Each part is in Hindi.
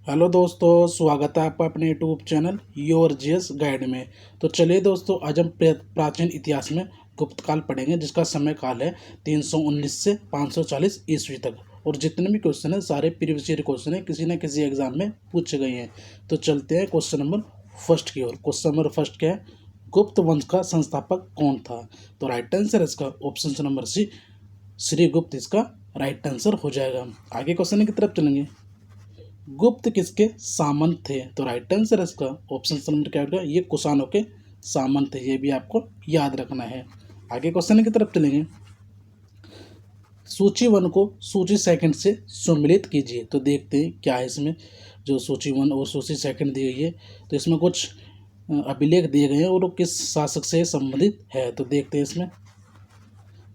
हेलो दोस्तों, स्वागत है आपका अपने YouTube channel your GS guide में। तो चलिए दोस्तों, आज हम प्राचीन इतिहास में गुप्त काल पढ़ेंगे, जिसका समय काल है 319 से 540 ईस्वी तक। और जितने भी क्वेश्चन हैं सारे प्रीवियस ईयर क्वेश्चन हैं, किसी न किसी एग्जाम में पूछे गए हैं। तो चलते हैं क्वेश्चन नंबर फर्स्ट की ओर। क्वेश्चन नंबर फर्स्ट क्या है? गुप्त वंश का संस्थापक कौन था? तो राइट आंसर इसका ऑप्शन नंबर सी, श्रीगुप्त इसका राइट आंसर हो जाएगा। आगे क्वेश्चन की तरफ चलेंगे। गुप्त किसके सामंत थे? तो राइट आंसर इसका ऑप्शन नंबर क्या होगा? ये कुषाणों के सामंत थे। ये भी आपको याद रखना है। आगे क्वेश्चन की तरफ चलेंगे। सूची वन को सूची सेकंड से सम्मिलित कीजिए। तो देखते हैं क्या है इसमें। जो सूची वन और सूची सेकंड दी गई है, तो इसमें कुछ अभिलेख दिए गए हैं और वो किस शासक से संबंधित है। तो देखते हैं इसमें।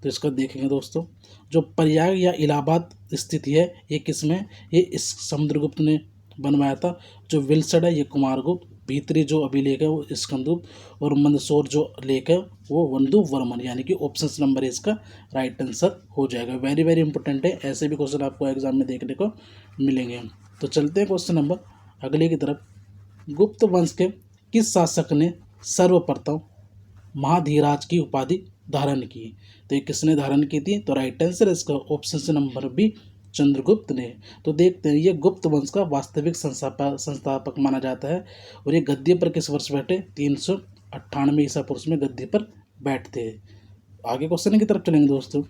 तो इसका देखेंगे दोस्तों, जो प्रयाग या इलाहाबाद स्थित है, ये किसमें? ये इस समुद्रगुप्त ने बनवाया था। जो विल्सड है ये कुमारगुप्त, भीतरी जो अभिलेख है वो स्कंदगुप्त, और मंदसौर जो लेख है वो वंदु वर्मन। यानी कि ऑप्शन नंबर इसका राइट आंसर हो जाएगा। वेरी वेरी इंपॉर्टेंट है, ऐसे भी क्वेश्चन आपको एग्जाम में देखने को मिलेंगे। तो चलते हैं क्वेश्चन नंबर अगले की तरफ। गुप्त वंश के किस शासक ने सर्वप्रथम महाधीराज की उपाधि धारण की? तो ये किसने धारण की थी? तो राइट आंसर इसका ऑप्शन नंबर बी, चंद्रगुप्त ने। तो देखते हैं, ये गुप्त वंश का वास्तविक संस्थापक माना जाता है। और ये गद्दी पर किस वर्ष बैठे? 398 ईसा पूर्व में गद्दी पर बैठते। आगे क्वेश्चन की तरफ चलेंगे दोस्तों।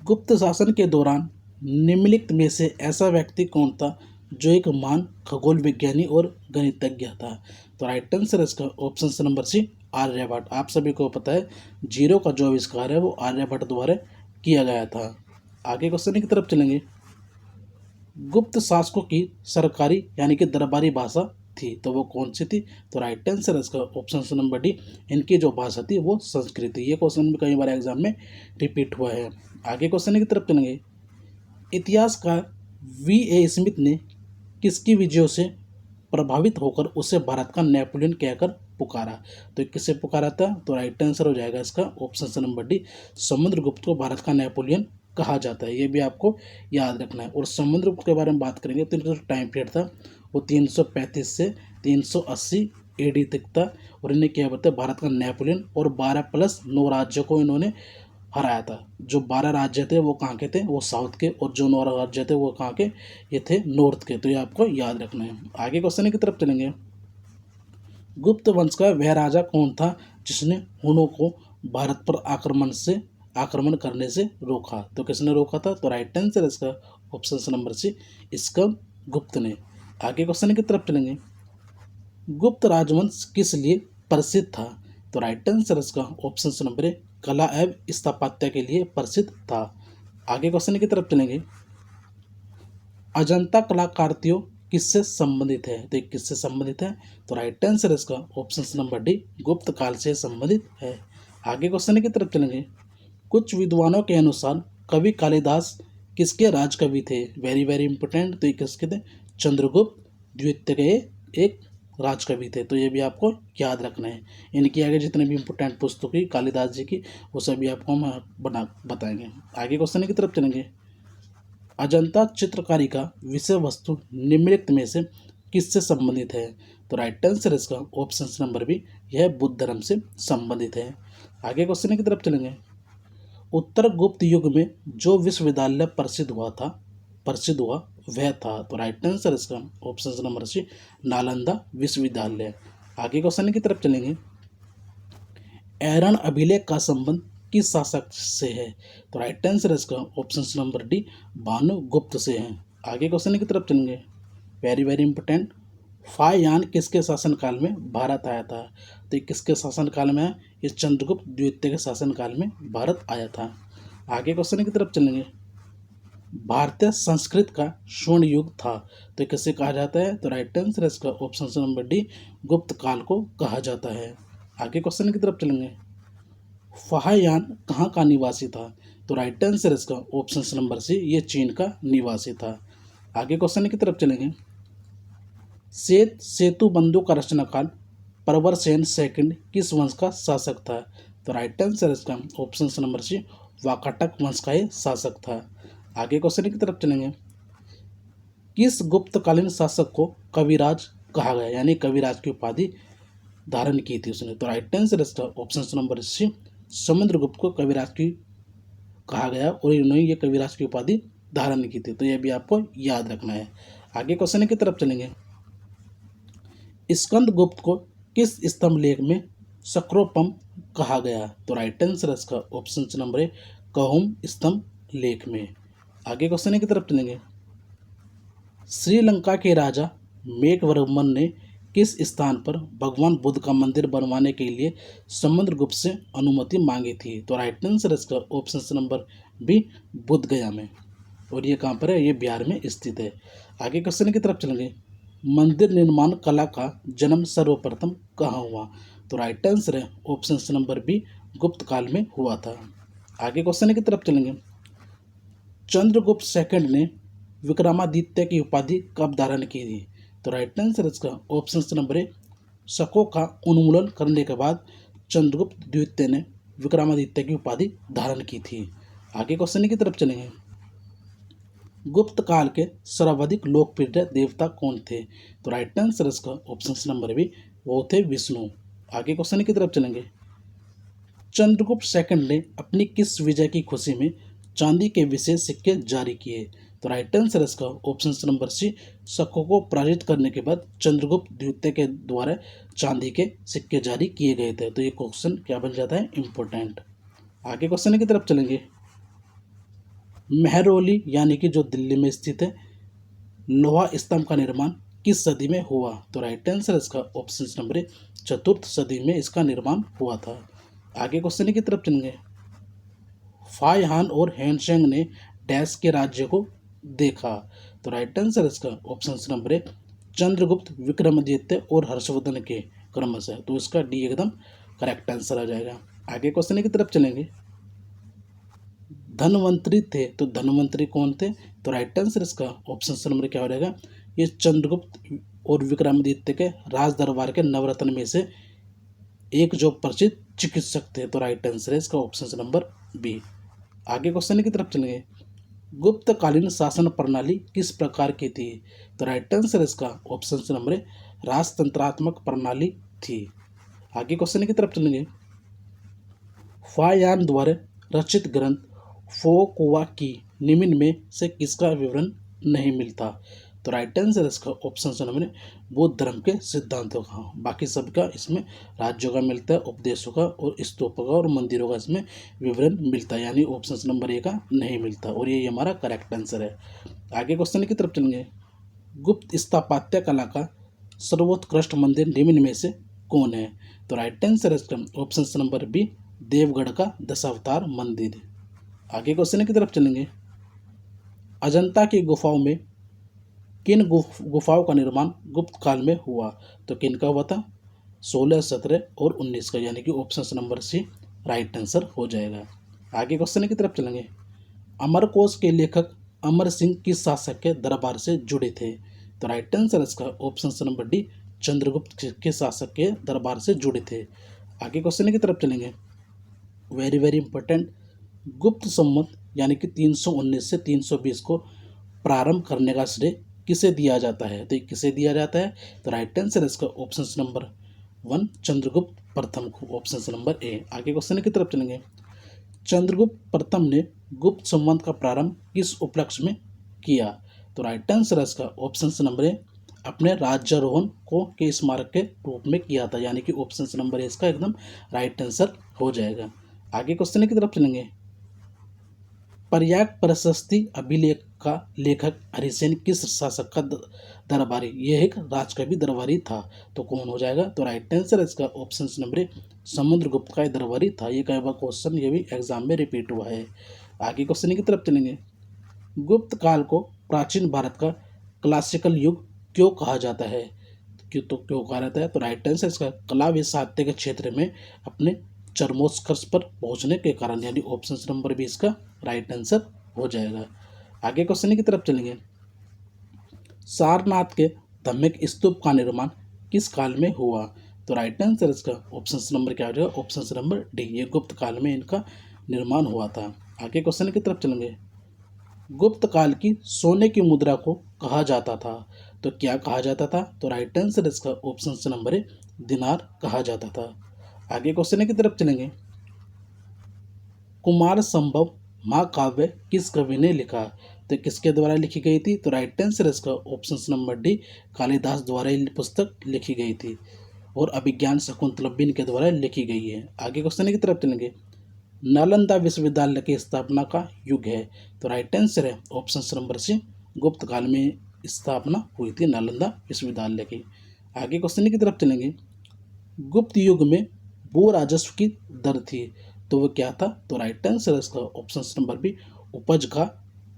गुप्त शासन के दौरान निम्नलिखित में से ऐसा व्यक्ति कौन था जो एक महान खगोल विज्ञानी और गणितज्ञ था? तो राइट आंसर इसका ऑप्शन नंबर सी, आर्यभट्ट। आप सभी को पता है, जीरो का जो आविष्कार है वो आर्यभट्ट द्वारा किया गया था। आगे क्वेश्चन की तरफ चलेंगे। गुप्त शासकों की सरकारी यानी कि दरबारी भाषा थी, तो वो कौन सी थी? तो राइट आंसर इसका ऑप्शन नंबर डी, इनकी जो भाषा थी वो संस्कृत थी। ये क्वेश्चन भी कई बार एग्जाम में रिपीट हुआ है। आगे क्वेश्चन की तरफ चलेंगे। इतिहासकार V.A. स्मिथ ने किसकी विजयों से प्रभावित होकर उसे भारत का नेपोलियन कहकर पुकारा? तो किससे पुकारा था? तो राइट आंसर हो जाएगा इसका ऑप्शन नंबर डी, समुद्रगुप्त को भारत का नेपोलियन कहा जाता है। ये भी आपको याद रखना है। और समुद्रगुप्त के बारे में बात करेंगे तो इनका जो टाइम पीरियड था वो 335 से 380 AD तक था। और इन्हें क्या बोलते हैं? भारत का नेपोलियन। और 12+9 राज्यों को इन्होंने हराया था। जो 12 राज्य थे वो कहाँ के थे? वो साउथ के। और जो 9 राज्य थे वो कहाँ के? ये थे नॉर्थ के। तो ये आपको याद रखना है। आगे क्वेश्चन की तरफ चलेंगे। गुप्त वंश का वह राजा कौन था जिसने हुनों को भारत पर आक्रमण करने से रोका? तो किसने रोका था? तो राइट आंसर इसका ऑप्शन नंबर सी, स्कंद गुप्त ने। आगे क्वेश्चन की तरफ चलेंगे। गुप्त राजवंश किस लिए प्रसिद्ध था? तो राइट आंसर इसका ऑप्शन नंबर ए, कला एवं स्थापत्य के लिए प्रसिद्ध था। आगे क्वेश्चन की तरफ चलेंगे। अजंता कलाकृतियों किससे संबंधित है? तो किससे संबंधित है? तो राइट आंसर इसका ऑप्शन नंबर डी, गुप्त काल से संबंधित है। आगे क्वेश्चन की तरफ चलेंगे। कुछ विद्वानों के अनुसार कवि कालिदास किसके राजकवि थे? Very very important. तो ये किसके थे? चंद्रगुप्त द्वितीय के एक राजकवि थे। तो ये भी आपको याद रखना है। इनकी आगे जितने भी इंपोर्टेंट पुस्तकें कालिदास जी की, वो सभी आपको हम बताएंगे। आगे क्वेश्चन की तरफ चलेंगे। अजंता चित्रकारी का विषय वस्तु निम्नलिखित में से किससे संबंधित है? तो राइट आंसर इसका ऑप्शन नंबर बी, यह बुद्ध धर्म से संबंधित है। आगे क्वेश्चन की तरफ चलेंगे। उत्तर गुप्त युग में जो विश्वविद्यालय प्रसिद्ध हुआ वह था? तो राइट आंसर इसका ऑप्शन नंबर सी, नालंदा विश्वविद्यालय। आगे क्वेश्चन की तरफ चलेंगे। ऐरन अभिलेख का संबंध किस शासक से है? तो राइट आंसर इसका ऑप्शन नंबर डी, भानुगुप्त से है। आगे क्वेश्चन की तरफ चलेंगे। Very very important. फायान किसके शासनकाल में भारत आया था? तो ये किसके शासनकाल में है? ये चंद्रगुप्त द्वितीय के शासनकाल में भारत आया था। आगे क्वेश्चन की तरफ चलेंगे। भारतीय संस्कृत का स्वर्ण युग था, तो किसे कहा जाता है? तो राइट आंसर इसका ऑप्शन नंबर डी, गुप्त काल को कहा जाता है। आगे क्वेश्चन की तरफ चलेंगे। फाहियान कहाँ का निवासी था? तो राइट आंसर इसका ऑप्शन नंबर सी, ये चीन का निवासी था। आगे क्वेश्चन की तरफ चलेंगे। श्वेत सेतु बंधु का रचनाकार प्रवरसेन सेकंड किस वंश का शासक था? तो राइट आंसर इसका ऑप्शन नंबर सी, वाकाटक वंश का ये शासक था। आगे क्वेश्चन की तरफ चलेंगे। किस गुप्तकालीन शासक को कविराज कहा गया, यानी कविराज की उपाधि धारण की थी उसने? तो राइट आंसर इसका ऑप्शन नंबर सी, समुद्रगुप्त को कविराज की कहा गया और इन्होंने ये कविराज की उपाधि धारण की थी। तो यह भी आपको याद रखना है। आगे क्वेश्चन की तरफ चलेंगे। स्कंदगुप्त को किस स्तंभ लेख में सक्रोपम कहा गया? तो राइट आंसर इसका ऑप्शन नंबर ए, कहुम स्तंभ लेख में। आगे क्वेश्चन की तरफ चलेंगे। श्रीलंका के राजा मेघवर्मन ने किस स्थान पर भगवान बुद्ध का मंदिर बनवाने के लिए समुद्रगुप्त से अनुमति मांगी थी? तो राइट आंसर इसका ऑप्शन नंबर बी, बुद्ध गया में। और ये कहाँ पर है? ये बिहार में स्थित है। आगे क्वेश्चन की तरफ चलेंगे। मंदिर निर्माण कला का जन्म सर्वप्रथम कहाँ हुआ? तो राइट आंसर है ऑप्शन नंबर बी, गुप्त काल में हुआ था। आगे क्वेश्चन की तरफ चलेंगे। चंद्रगुप्त सेकंड ने विक्रमादित्य की उपाधि कब धारण की थी? तो राइट आंसर इसका ऑप्शन नंबर ए, शकों का उन्मूलन करने के बाद चंद्रगुप्त द्वितीय ने विक्रमादित्य की उपाधि धारण की थी। आगे क्वेश्चन की तरफ चलेंगे। गुप्त काल के सर्वाधिक लोकप्रिय देवता कौन थे? तो राइट आंसर इसका ऑप्शन नंबर बी, वो थे विष्णु। आगे क्वेश्चन की तरफ चलेंगे। चंद्रगुप्त सेकंड ने अपनी किस विजय की खुशी में चांदी के विशेष सिक्के जारी किए? तो राइट आंसर इसका ऑप्शन नंबर सी, शकों को पराजित करने के बाद चंद्रगुप्त द्वितीय के द्वारा चांदी के सिक्के जारी किए गए थे। तो ये क्वेश्चन क्या बन जाता है? इंपॉर्टेंट। आगे क्वेश्चन की तरफ चलेंगे। मेहरौली यानी कि जो दिल्ली में स्थित है, लोहा स्तंभ का निर्माण किस सदी में हुआ? तो राइट आंसर इसका ऑप्शन नंबर ए, चतुर्थ सदी में इसका निर्माण हुआ था। आगे क्वेश्चन की तरफ चलेंगे। फायहान और हैनसेंग ने डैश के राज्य को देखा? तो राइट आंसर इसका option number A, Chandragupta, Vikramaditya और हर्षवर्धन के क्रमशः। तो इसका डी एकदम करेक्ट आंसर आ जाएगा। आगे क्वेश्चन की तरफ चलेंगे। धनवंतरी थे, तो धनवंतरी कौन थे? तो राइट आंसर इसका ऑप्शन नंबर क्या हो जाएगा? ये चंद्रगुप्त और विक्रमादित्य के राज दरबार के नवरत्न में से एक जो प्रसिद्ध चिकित्सक थे। तो राइट आंसर है इसका ऑप्शन नंबर बी। आगे क्वेश्चन की तरफ चलेंगे। गुप्तकालीन शासन प्रणाली किस प्रकार की थी? तो राइट आंसर इसका ऑप्शन नंबर ए, राजतंत्रात्मक प्रणाली थी। आगे क्वेश्चन की तरफ चलेंगे। फायान द्वारा रचित ग्रंथ फोकोवा की निम्न में से किसका विवरण नहीं मिलता? तो राइट आंसर इसका ऑप्शन नंबर बौद्ध धर्म के सिद्धांतों का। बाकी सबका इसमें राज्यों का मिलता है, उपदेशों का और स्तूपों का और मंदिरों का इसमें विवरण मिलता है, यानी ऑप्शन नंबर ए का नहीं मिलता। और ये हमारा करेक्ट आंसर है। आगे क्वेश्चन की तरफ चलेंगे। गुप्त स्थापत्य कला का सर्वोत्कृष्ट मंदिर निम्न में से कौन है? तो राइट आंसर इसका ऑप्शन नंबर बी, देवगढ़ का दशावतार मंदिर। आगे क्वेश्चन की तरफ चलेंगे। अजंता की गुफाओं में किन गुफाओं का निर्माण गुप्त काल में हुआ? तो किन का हुआ था? 16, 17 और 19 का, यानी कि option number C right answer हो जाएगा। आगे क्वेश्चन की तरफ चलेंगे। अमरकोश के लेखक अमर सिंह किस शासक के दरबार से जुड़े थे? तो राइट आंसर इसका ऑप्शन नंबर डी, चंद्रगुप्त के शासक के दरबार से जुड़े थे। आगे क्वेश्चन की तरफ चलेंगे। Very very important. गुप्त संवत यानी कि 319 से 320 को प्रारंभ करने का श्रेय किसे दिया जाता है? तो किसे दिया जाता है? तो राइट आंसर इसका ऑप्शन नंबर 1, चंद्रगुप्त प्रथम को, ऑप्शन नंबर ए। आगे क्वेश्चन की तरफ चलेंगे। चंद्रगुप्त प्रथम ने गुप्त संवत का प्रारंभ किस उपलक्ष्य में किया? तो राइट आंसर इसका ऑप्शन नंबर ए, अपने राज्यारोहण को के स्मारक के रूप में किया था, यानी कि ऑप्शन नंबर ए इसका एकदम राइट आंसर हो जाएगा। आगे क्वेश्चन की तरफ चलेंगे। पर्याय प्रशस्ति अभिलेख का लेखक हरिसेन किस शासक का दरबारी? यह एक राजकवि दरबारी था। तो कौन हो जाएगा? तो राइट आंसर इसका ऑप्शन नंबर ए, समुद्रगुप्त का दरबारी था। ये कई बार क्वेश्चन ये भी एग्जाम में रिपीट हुआ है। आगे क्वेश्चन की तरफ चलेंगे। गुप्त काल को प्राचीन भारत का क्लासिकल युग क्यों कहा जाता है? क्यों कहा जाता है? तो राइट आंसर इसका कला व साहित्य के क्षेत्र में अपने चरमोत्कर्ष पर पहुंचने के कारण, यानी ऑप्शन नंबर बी इसका राइट आंसर हो जाएगा। आगे क्वेश्चन की तरफ चलेंगे। सारनाथ के धम्मिक स्तूप का निर्माण किस काल में हुआ? तो राइट आंसर इसका ऑप्शन नंबर क्या हो जाएगा? ऑप्शन नंबर डी, ये गुप्त काल में इनका निर्माण हुआ था। आगे क्वेश्चन की तरफ चलेंगे। गुप्त काल की सोने की मुद्रा को कहा जाता था? तो क्या कहा जाता था? तो राइट आंसर इसका ऑप्शन नंबर ए दिनार कहा जाता था। आगे क्वेश्चन की तरफ चलेंगे। कुमार संभव महाकाव्य किस कवि ने लिखा? तो किसके द्वारा लिखी गई थी? तो राइट आंसर इसका ऑप्शन नंबर डी कालिदास द्वारा ये पुस्तक लिखी गई थी और अभिज्ञान शकुंतलम भी इनके द्वारा लिखी गई है। आगे क्वेश्चन की तरफ चलेंगे। नालंदा विश्वविद्यालय की स्थापना का युग है? तो राइट आंसर है ऑप्शन नंबर सी गुप्त काल में स्थापना हुई थी नालंदा विश्वविद्यालय की। आगे क्वेश्चन की तरफ चलेंगे। गुप्त युग में भू राजस्व की दर थी, तो वो क्या था? तो राइट आंसर इसका ऑप्शन नंबर बी उपज का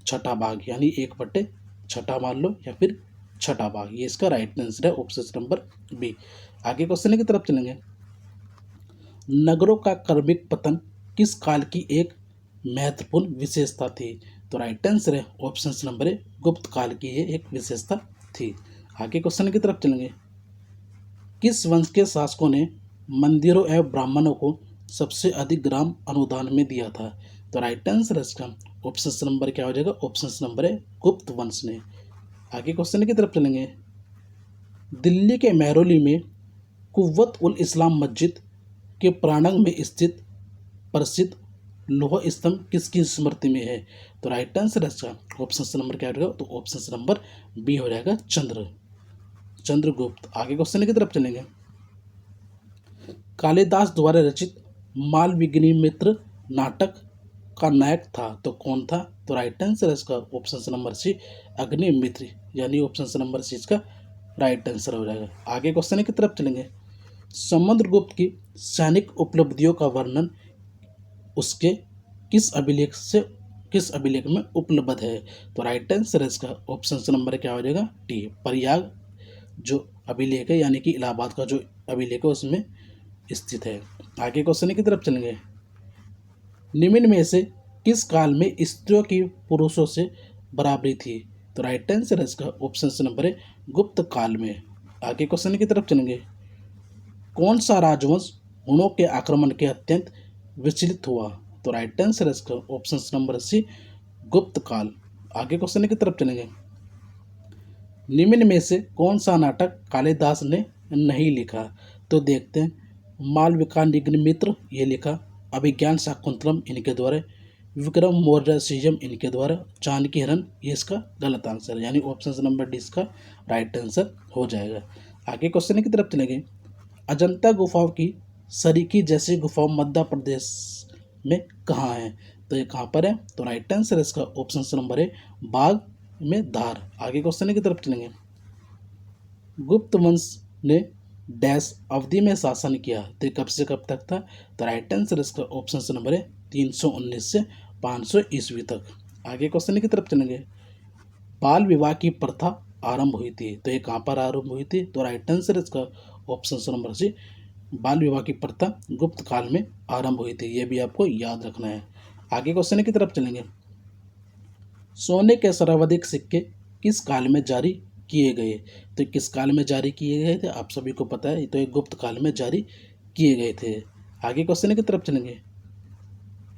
छठा भाग, यानी 1/6 मान लो या फिर छठा भाग, ये इसका राइट आंसर है ऑप्शन नंबर बी। आगे क्वेश्चन की तरफ चलेंगे। नगरों का क्रमिक पतन किस काल की एक महत्वपूर्ण विशेषता थी? तो राइट आंसर है ऑप्शन नंबर ए गुप्त काल की ये एक विशेषता थी। आगे क्वेश्चन की तरफ चलेंगे। किस वंश के शासकों ने मंदिरों एवं ब्राह्मणों को सबसे अधिक ग्राम अनुदान में दिया था? तो राइट आंसर इसका ऑप्शन नंबर क्या हो जाएगा? ऑप्शन नंबर है गुप्त वंश ने। आगे क्वेश्चन की तरफ चलेंगे। दिल्ली के महरौली में कुव्वत उल इस्लाम मस्जिद के प्रांगण में स्थित प्रसिद्ध लोह स्तंभ किसकी स्मृति में है? तो राइट आंसर इसका ऑप्शन नंबर क्या हो जाएगा? तो ऑप्शन नंबर बी हो जाएगा चंद्रगुप्त। आगे क्वेश्चन की तरफ चलेंगे। कालिदास द्वारा रचित मालविघ्निमित्र नाटक का नायक था, तो कौन था? तो राइट आंसर इसका ऑप्शन नंबर सी अग्निमित्र, यानी ऑप्शन नंबर सी इसका राइट आंसर हो जाएगा। आगे क्वेश्चन की तरफ चलेंगे। समुद्रगुप्त की सैनिक उपलब्धियों का वर्णन उसके किस अभिलेख में उपलब्ध है? तो राइट आंसर इसका ऑप्शन नंबर क्या हो जाएगा? टी प्रयाग जो अभिलेख है, यानी कि इलाहाबाद का जो अभिलेख है उसमें स्थित है। आगे क्वेश्चन की तरफ चलेंगे। निम्न में से किस काल में स्त्रियों की पुरुषों से बराबरी थी? तो राइट आंसर इसका ऑप्शन नंबर है गुप्त काल में। आगे क्वेश्चन की तरफ चलेंगे। कौन सा राजवंश हुणों के आक्रमण के अत्यंत विचलित हुआ? तो राइट आंसर इसका ऑप्शन नंबर सी गुप्त काल। आगे क्वेश्चन की तरफ चलेंगे। निम्न में से कौन सा नाटक कालिदास ने नहीं लिखा? तो देखते हैं। मालविकाग्निमित्र ये लिखा, अभिज्ञान शाकुंतलम इनके द्वारा, विक्रम मौर्यसीयम इनके द्वारा, चाणक्य हरण ये इसका गलत आंसर है, यानी ऑप्शन नंबर डी इसका राइट आंसर हो जाएगा। आगे क्वेश्चन की तरफ चलेंगे। अजंता गुफाओं की सरीकी जैसी गुफाओं मध्य प्रदेश में कहाँ है? तो ये कहाँ पर है? तो राइट आंसर इसका ऑप्शन नंबर है बाघ में धार। आगे क्वेश्चन की तरफ चलेंगे। गुप्त वंश ने डैश अवधि में शासन किया, तो कब से कब तक था? तो राइट आंसर इसका ऑप्शन नंबर है 319 से 500 ईस्वी तक। आगे क्वेश्चन की तरफ चलेंगे। बाल विवाह की प्रथा आरंभ हुई थी, तो ये कहाँ पर आरंभ हुई थी? तो राइट आंसर इसका ऑप्शन नंबर सी बाल विवाह की प्रथा गुप्त काल में आरंभ हुई थी, ये भी आपको याद रखना है। आगे क्वेश्चन की तरफ चलेंगे। सोने के सर्वाधिक सिक्के किस काल में जारी किए गए? तो किस काल में जारी किए गए थे? आप सभी को पता है, तो ये गुप्त काल में जारी किए गए थे। आगे क्वेश्चन की तरफ चलेंगे।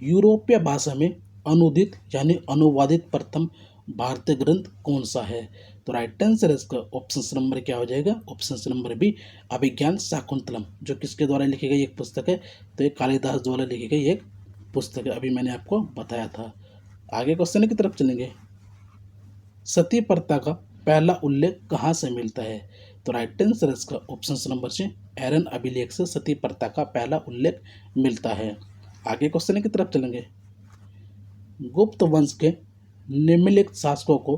यूरोपीय भाषा में अनुदित यानी अनुवादित प्रथम भारतीय ग्रंथ कौन सा है? तो राइट आंसर इसका ऑप्शन नंबर क्या हो जाएगा? ऑप्शन नंबर बी अभिज्ञान शाकुंतलम, जो किसके द्वारा लिखी गई एक पुस्तक है? तो ये कालिदास द्वारा लिखी गई एक पुस्तक है, अभी मैंने आपको बताया था। आगे क्वेश्चन की तरफ चलेंगे। सती प्रथा का पहला उल्लेख कहाँ से मिलता है? तो राइट आंसर इसका ऑप्शन नंबर से एरन अभिलेख से सती प्रथा का पहला उल्लेख मिलता है। आगे क्वेश्चन की तरफ चलेंगे। गुप्त वंश के निम्नलिखित शासकों को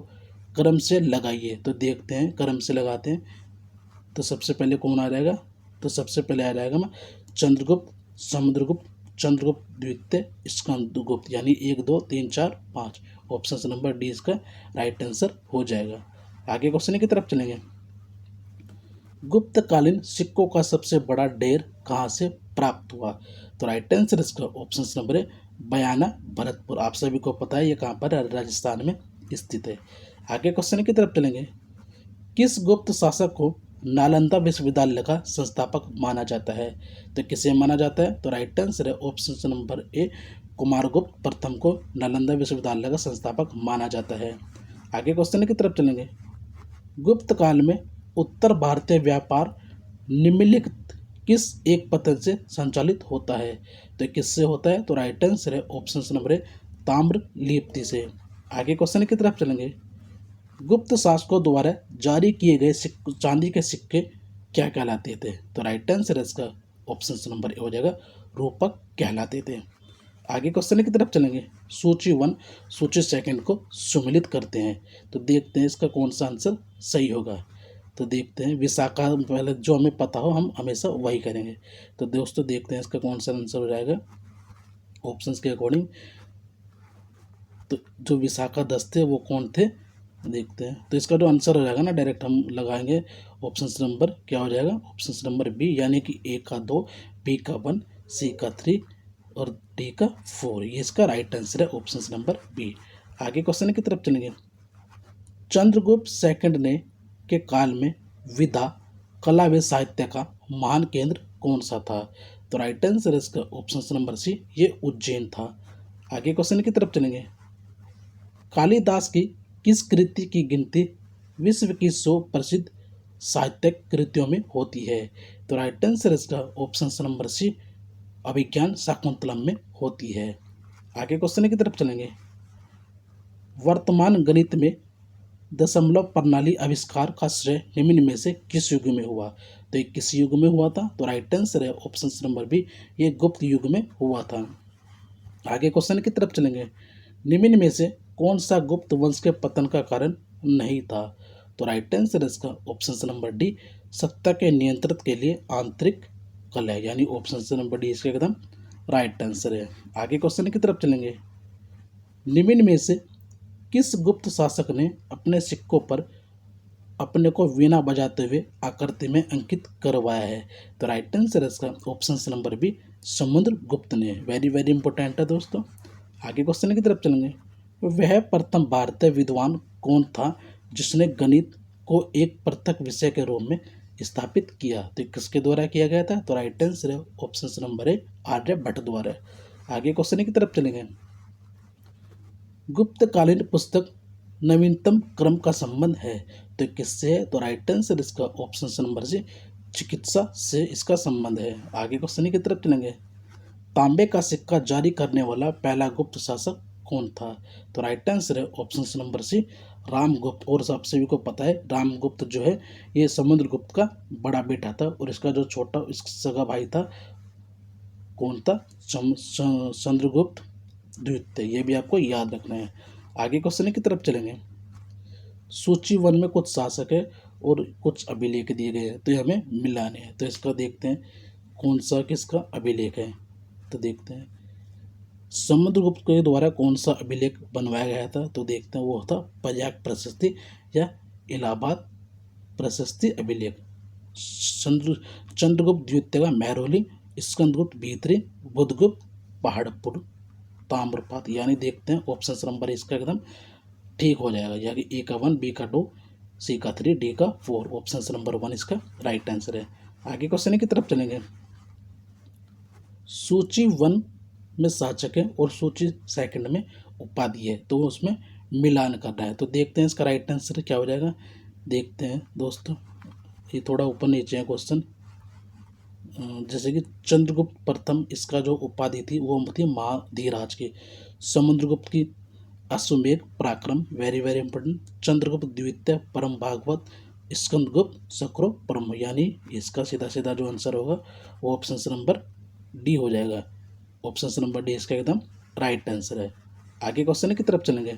क्रम से लगाइए, तो देखते हैं क्रम से लगाते हैं। तो सबसे पहले कौन आ जाएगा? तो सबसे पहले आ जाएगा मैं चंद्रगुप्त, समुद्रगुप्त, चंद्रगुप्त द्वितीय, स्कंदगुप्त, यानी 1 2 3 4 5। ऑप्शन नंबर डी इसका राइट आंसर हो जाएगा। आगे क्वेश्चन की तरफ चलेंगे। गुप्तकालीन सिक्कों का सबसे बड़ा ढेर कहाँ से प्राप्त हुआ? तो राइट आंसर इसका ऑप्शन नंबर है बयाना भरतपुर। आप सभी को पता है ये कहाँ पर है? राजस्थान में स्थित है। आगे क्वेश्चन की तरफ चलेंगे। किस गुप्त शासक को नालंदा विश्वविद्यालय का संस्थापक माना जाता है? तो किसे माना जाता है? तो राइट आंसर है ऑप्शन नंबर ए कुमारगुप्त प्रथम को नालंदा विश्वविद्यालय का संस्थापक माना जाता है। आगे क्वेश्चन की तरफ चलेंगे। गुप्त काल में उत्तर भारतीय व्यापार निम्नलिखित किस एक पद्धति से संचालित होता है? तो किससे होता है? तो राइट आंसर है ऑप्शन नंबर है ताम्र लिप्ति से। आगे क्वेश्चन की तरफ चलेंगे। गुप्त शासकों द्वारा जारी किए गए चांदी के सिक्के क्या कहलाते थे? तो राइट आंसर है इसका ऑप्शन नंबर ए हो जाएगा रूपक कहलाते थे। आगे क्वेश्चन की तरफ चलेंगे। सूची 1 सूची 2 को सम्मिलित करते हैं, तो देखते हैं इसका कौन सा आंसर सही होगा। तो देखते हैं विशाखा, पहले जो हमें पता हो हम हमेशा वही करेंगे। तो दोस्तों देखते हैं इसका कौन सा आंसर हो जाएगा ऑप्शंस के अकॉर्डिंग। तो जो विशाखा दस्ते वो कौन थे देखते हैं। तो इसका जो आंसर हो जाएगा ना डायरेक्ट हम लगाएंगे ऑप्शन नंबर क्या हो जाएगा ऑप्शन नंबर बी, यानी कि ए का 2, बी का 1, सी का 3 और डी का 4। ये इसका राइट आंसर है ऑप्शन नंबर बी। आगे क्वेश्चन की तरफ चलेंगे। चंद्रगुप्त सेकंड ने के काल में विधा, कला व साहित्य का महान केंद्र कौन सा था? तो राइट आंसर इसका ऑप्शन नंबर सी, ये उज्जैन था। आगे क्वेश्चन की तरफ चलेंगे। कालिदास की किस कृति की गिनती विश्व की 100 प्रसिद्ध साहित्यिक कृतियों में होती है? तो राइट आंसर इसका ऑप्शन नंबर सी, अभिज्ञान शाकुंतलम में होती है। आगे क्वेश्चन की तरफ चलेंगे। वर्तमान गणित में दशमलव प्रणाली आविष्कार का श्रेय निम्न में से किस युग में हुआ? तो ये किस युग में हुआ था? तो राइट आंसर है ऑप्शन नंबर बी, ये गुप्त युग में हुआ था। आगे क्वेश्चन की तरफ चलेंगे। निम्न में से कौन सा गुप्त वंश के पतन का कारण नहीं था? तो राइट आंसर इसका ऑप्शन नंबर डी, सत्ता के नियंत्रण के लिए आंतरिक कलह, यानी ऑप्शन नंबर डी इसका एकदम राइट आंसर है। आगे क्वेश्चन की तरफ चलेंगे। निम्न में से किस गुप्त शासक ने अपने सिक्कों पर अपने को वीणा बजाते हुए आकृति में अंकित करवाया है? तो राइट आंसर इसका ऑप्शन नंबर बी, समुद्रगुप्त ने। वेरी वेरी इंपॉर्टेंट है दोस्तों। आगे क्वेश्चन की तरफ चलेंगे। वह प्रथम भारतीय विद्वान कौन था जिसने गणित को एक पृथक विषय के रूप में स्थापित किया? तो किसके द्वारा किया गया था? तो राइट आंसर है ऑप्शन नंबर ए, आर्यभट्ट द्वारा। आगे क्वेश्चन की तरफ चलेंगे। गुप्तकालीन पुस्तक नवीनतम क्रम का संबंध है, तो किससे है? तो राइट आंसर इसका ऑप्शन नंबर सी, चिकित्सा से इसका संबंध है। आगे क्वेश्चन की तरफ चलेंगे। तांबे का सिक्का जारी करने वाला पहला गुप्त शासक कौन था? तो राइट आंसर है ऑप्शन नंबर सी, रामगुप्त। और आप सभी को पता है रामगुप्त जो है ये समुद्रगुप्त का बड़ा बेटा था, और इसका जो छोटा इसका सगा भाई था कौन था? चंद्रगुप्त द्वितीय। ये भी आपको याद रखना है। आगे क्वेश्चन की तरफ चलेंगे। सूची 1 में कुछ शासक है और कुछ अभिलेख दिए गए हैं, तो ये हमें मिलाने हैं। तो इसका देखते हैं कौन सा किसका अभिलेख है। तो देखते हैं समुद्रगुप्त के द्वारा कौन सा अभिलेख बनवाया गया था। तो देखते हैं वो था प्रयाग प्रशस्ति या इलाहाबाद प्रशस्ति अभिलेख। चंद्रगुप्त द्वितीय का मेहरौली, स्कंदगुप्त भीतरी, बुधगुप्त पहाड़पुर ताम्रपात। यानी देखते हैं ऑप्शन नंबर इसका एकदम ठीक हो जाएगा, यानी ए का 1, बी का 2, सी का 3, डी का 4। ऑप्शन नंबर 1 इसका राइट आंसर है। आगे क्वेश्चन की तरफ चलेंगे। सूची 1 में शासक है और सूची 2 में उपाधि है, तो उसमें मिलान करना है। तो देखते हैं इसका राइट आंसर क्या हो जाएगा। देखते हैं दोस्तों, ये थोड़ा ऊपर नीचे है क्वेश्चन। जैसे कि चंद्रगुप्त प्रथम, इसका जो उपाधि थी वो थी महाधीराज की। समुद्रगुप्त की अश्वमेध पराक्रम, वेरी वेरी इंपॉर्टेंट। चंद्रगुप्त द्वितीय परम भागवत, स्कंदगुप्त शक्रो परम। यानी इसका सीधा सीधा जो आंसर होगा वो ऑप्शन नंबर डी हो जाएगा। ऑप्शन नंबर डी इसका एकदम राइट आंसर है। आगे क्वेश्चन की तरफ चलेंगे।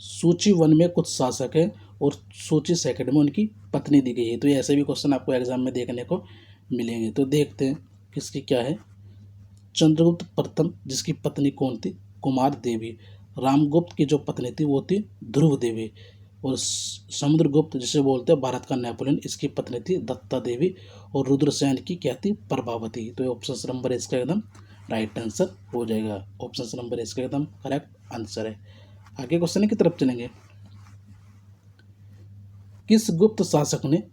सूची 1 में कुछ शासक है और सूची 2 में उनकी पत्नी दी गई है, तो ये ऐसे भी क्वेश्चन आपको एग्जाम में देखने को मिलेंगे। तो देखते हैं किसकी क्या है। चंद्रगुप्त प्रथम जिसकी पत्नी कौन थी? कुमार देवी। रामगुप्त की जो पत्नी थी वो थी ध्रुव देवी। और समुद्रगुप्त जिसे बोलते हैं भारत का नेपोलियन, इसकी पत्नी थी दत्ता देवी। और रुद्रसेन की क्या थी? प्रभावती। तो ऑप्शन नंबर इसका एकदम राइट आंसर हो जाएगा। ऑप्शन नंबर इसका एकदम करेक्ट आंसर है। आगे क्वेश्चन की तरफ चलेंगे। किस गुप्त शासक ने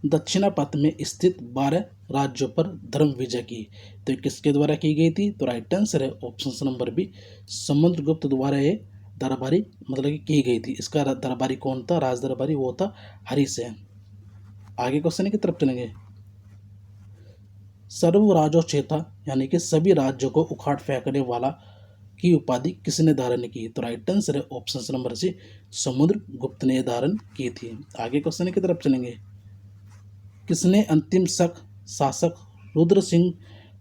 दक्षिणापथ में स्थित 12 राज्यों पर धर्म विजय की। तो ये किसके द्वारा की गई थी? तो राइट आंसर है ऑप्शन नंबर बी, समुद्रगुप्त द्वारा ये दरबारी मतलब की गई थी। इसका दरबारी कौन था? राज दरबारी वो था हरिसेन। आगे क्वेश्चन की तरफ चलेंगे। सर्व राजोचेता यानी कि सभी राज्यों को उखाड़ फेंकने वाला की उपाधि किसने धारण की? तो राइट आंसर है ऑप्शन नंबर सी, समुद्रगुप्त ने धारण की थी। आगे क्वेश्चन की तरफ चलेंगे। किसने अंतिम शक शासक रुद्र सिंह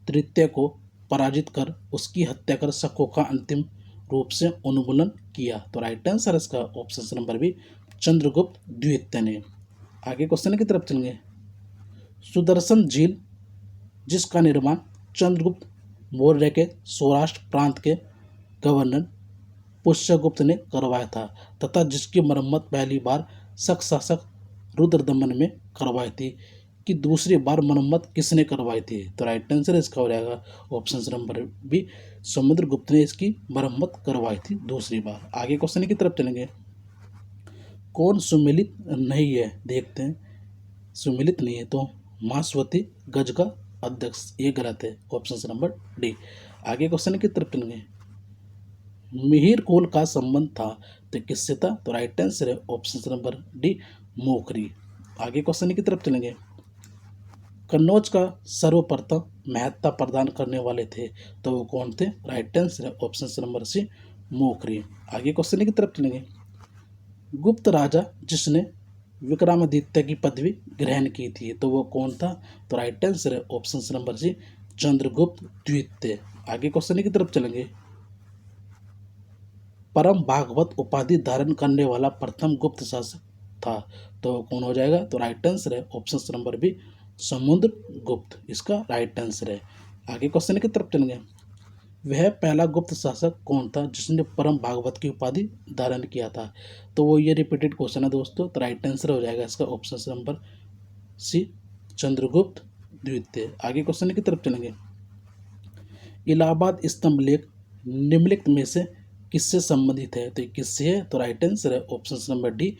तृतीय को पराजित कर उसकी हत्या कर शकों का अंतिम रूप से उन्मूलन किया? तो राइट आंसर इसका ऑप्शन नंबर बी, चंद्रगुप्त द्वितीय ने। आगे क्वेश्चन की तरफ चलेंगे। सुदर्शन झील जिसका निर्माण चंद्रगुप्त मौर्य के सौराष्ट्र प्रांत के गवर्नर पुष्यगुप्त ने करवाया था तथा जिसकी मरम्मत पहली बार शक शासक रुद्रदमन में करवाई थी, कि दूसरी बार मरम्मत किसने करवाई थी? तो राइट आंसर इसका हो जाएगा ऑप्शन नंबर बी, समुद्रगुप्त ने इसकी मरम्मत करवाई थी दूसरी बार। आगे क्वेश्चन की तरफ चलेंगे। कौन सुमिलित नहीं है? देखते हैं। सुमिलित नहीं है तो मासवती गज का अध्यक्ष, ये गलत है, ऑप्शन नंबर डी। आगे क्वेश्चन की तरफ चलेंगे। मिहिर कुल का संबंध था तो किससे था? तो राइट आंसर है ऑप्शन नंबर डी, मोकरी। आगे क्वेश्चन की तरफ चलेंगे। कन्नौज का सर्वप्रथम महत्ता प्रदान करने वाले थे तो वो कौन थे? राइट आंसर है ऑप्शन नंबर सी, मोकरी। आगे क्वेश्चन की तरफ चलेंगे। गुप्त राजा जिसने विक्रमादित्य की पदवी ग्रहण की थी तो वो कौन था? तो राइट आंसर है ऑप्शन नंबर सी, चंद्रगुप्त द्वितीय। आगे क्वेश्चन की तरफ चलेंगे। परम भागवत उपाधि धारण करने वाला प्रथम गुप्त शासक था तो कौन हो जाएगा? तो राइट आंसर है ऑप्शन नंबर बी, समुद्रगुप्त, इसका राइट आंसर है। आगे क्वेश्चन की तरफ चलेंगे। वह पहला गुप्त शासक कौन था जिसने परम भागवत की उपाधि धारण किया था? तो वो ये रिपीटेड क्वेश्चन है दोस्तों, तो राइट आंसर हो जाएगा इसका ऑप्शन नंबर सी, चंद्रगुप्त द्वितीय। आगे क्वेश्चन की तरफ चलेंगे। इलाहाबाद स्तंभ लेख निम्नलिखित में से किससे संबंधित है? तो किससे है? तो राइट आंसर है ऑप्शन नंबर डी,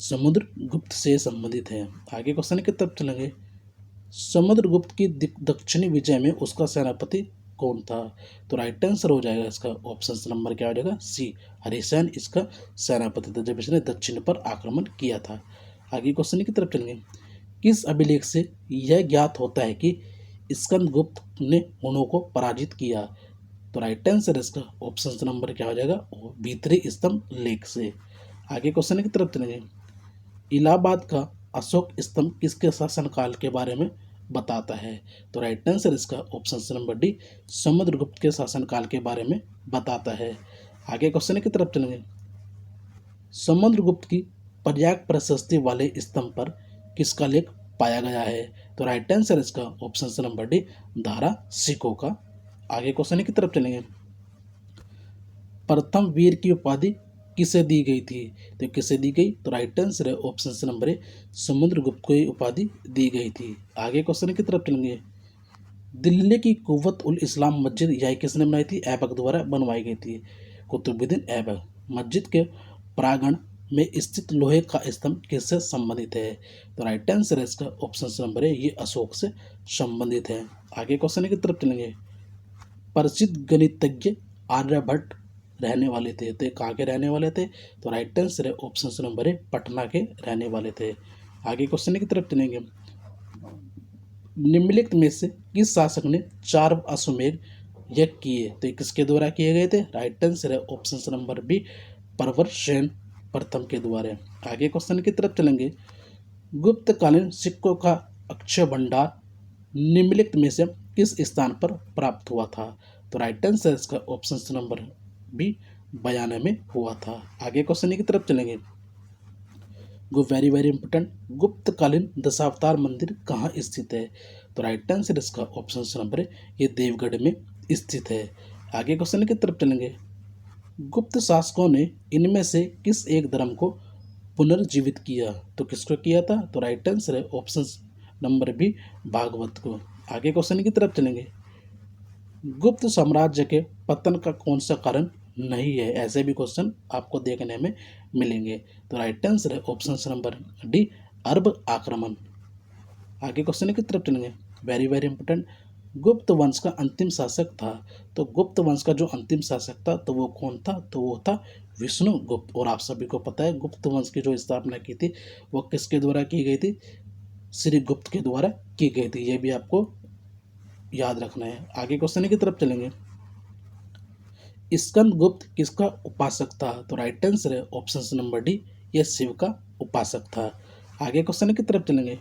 समुद्रगुप्त से संबंधित है। आगे क्वेश्चन की तरफ चलेंगे। समुद्रगुप्त की दक्षिणी विजय में उसका सेनापति कौन था? तो राइट आंसर हो जाएगा इसका ऑप्शन नंबर क्या हो जाएगा? सी, हरिसेन इसका सेनापति था जब इसने दक्षिण पर आक्रमण किया था। आगे क्वेश्चन की तरफ चलेंगे। किस अभिलेख से यह ज्ञात होता है कि स्कंदगुप्त ने हुनों को पराजित किया? तो राइट आंसर इसका ऑप्शन नंबर क्या हो जाएगा? भीतरी स्तंभ लेख से। आगे क्वेश्चन की तरफ चलेंगे। इलाहाबाद का अशोक स्तंभ किसके शासनकाल के बारे में बताता है? तो राइट आंसर इसका ऑप्शन नंबर डी, समुद्रगुप्त के शासनकाल के बारे में बताता है। आगे क्वेश्चन की तरफ चलेंगे। समुद्रगुप्त की पर्याप्त प्रशस्ति वाले स्तंभ पर किसका लेख पाया गया है? तो राइट आंसर इसका ऑप्शन नंबर डी, धारा सिक्कों का। आगे क्वेश्चन की तरफ चलेंगे। प्रथम वीर की उपाधि किसे दी गई थी? तो किसे दी गई? तो राइट आंसर है ऑप्शन नंबर ए, समुद्रगुप्त को ये उपाधि दी गई थी। आगे क्वेश्चन की तरफ चलेंगे। दिल्ली की कुव्वत उल इस्लाम मस्जिद यह किसने बनाई थी? ऐबक द्वारा बनवाई गई थी, कुतुबुद्दीन ऐबक। मस्जिद के प्रांगण में स्थित लोहे का स्तंभ किससे संबंधित है? तो राइट आंसर है इसका ऑप्शन नंबर ए, ये अशोक से संबंधित है। आगे क्वेश्चन की तरफ चलेंगे। प्रसिद्ध गणितज्ञ आर्यभट्ट रहने वाले थे तो कहाँ के रहने वाले थे? तो राइट आंसर है ऑप्शन नंबर ए, पटना के रहने वाले थे। आगे क्वेश्चन की तरफ चलेंगे। निम्नलिखित में से किस शासक ने 4 अश्वमेध यज्ञ किए? तो ये किसके द्वारा किए गए थे? राइट आंसर है ऑप्शन नंबर बी, प्रवरसेन प्रथम के द्वारा। आगे क्वेश्चन की तरफ चलेंगे। गुप्तकालीन सिक्कों का अक्षय भंडार निम्नलिखित में से किस स्थान पर प्राप्त हुआ था? तो राइट आंसर इसका ऑप्शन नंबर बी, बयाना में हुआ था। आगे क्वेश्चन की तरफ चलेंगे। वेरी वेरी इंपोर्टेंट, गुप्तकालीन दशावतार मंदिर कहाँ स्थित है? तो राइट आंसर इसका ऑप्शन नंबर है, ये देवगढ़ में स्थित है। आगे क्वेश्चन की तरफ चलेंगे। गुप्त शासकों ने इनमें से किस एक धर्म को पुनर्जीवित किया? तो किसको किया था? तो राइट आंसर है ऑप्शन नंबर बी, भागवत को। आगे क्वेश्चन की तरफ चलेंगे। गुप्त साम्राज्य के पतन का कौन सा कारण नहीं है? ऐसे भी क्वेश्चन आपको देखने में मिलेंगे। तो राइट आंसर है ऑप्शन नंबर डी, अरब आक्रमण। आगे क्वेश्चन की तरफ चलेंगे, वेरी वेरी इंपॉर्टेंट। गुप्त वंश का अंतिम शासक था, तो गुप्त वंश का जो अंतिम शासक था तो वो कौन था, तो वो था विष्णुगुप्त। और आप सभी को पता है गुप्त वंश की जो स्थापना की थी वो किसके द्वारा की गई थी, श्री गुप्त के द्वारा की गई थी, ये भी आपको याद रखना है। आगे क्वेश्चन की तरफ चलेंगे, स्कंद गुप्त किसका उपासक था, तो राइट आंसर है ऑप्शन नंबर डी, ये शिव का उपासक था। आगे क्वेश्चन की तरफ चलेंगे,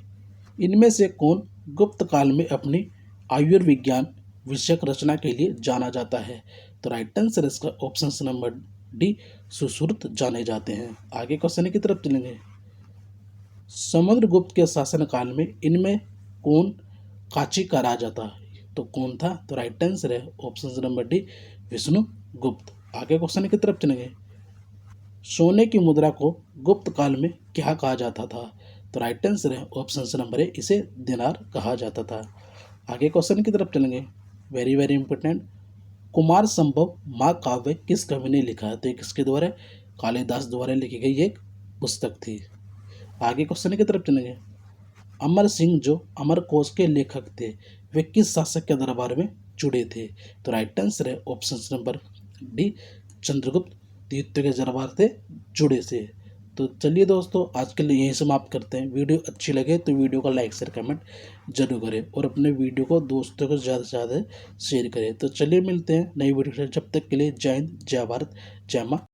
इनमें से कौन गुप्त काल में अपनी आयुर्विज्ञान विषयक रचना के लिए जाना जाता है, तो राइट आंसर इसका ऑप्शन नंबर डी, सुश्रुत जाने जाते हैं। आगे क्वेश्चन की तरफ चलेंगे, समुद्रगुप्त के शासन काल में इनमें कौन काची का राजा था, तो कौन था, तो राइट आंसर है ऑप्शन नंबर डी, विष्णुगुप्त। आगे क्वेश्चन की तरफ चलेंगे, सोने की मुद्रा को गुप्त काल में क्या कहा जाता था, तो राइट आंसर है ऑप्शन नंबर ए, इसे दिनार कहा जाता था। आगे क्वेश्चन की तरफ चलेंगे, वेरी वेरी इंपॉर्टेंट। कुमार संभव महाकाव्य किस कवि ने लिखा है, तो ये किसके द्वारा, कालिदास द्वारा लिखी गई एक पुस्तक थी। आगे क्वेश्चन की तरफ चलेंगे, अमर सिंह जो अमरकोश के लेखक थे वे किस शासक के दरबार में जुड़े थे, तो राइट आंसर है ऑप्शन नंबर डी, चंद्रगुप्त द्वितीय के दरबार से जुड़े थे। तो चलिए दोस्तों आज के लिए यहीं समाप्त करते हैं। वीडियो अच्छी लगे तो वीडियो को लाइक शेयर कमेंट जरूर करें और अपने वीडियो को दोस्तों को ज़्यादा से ज़्यादा शेयर करें। तो चलिए मिलते हैं नई वीडियो से, जब तक के लिए जय हिंद, जय भारत, जय माँ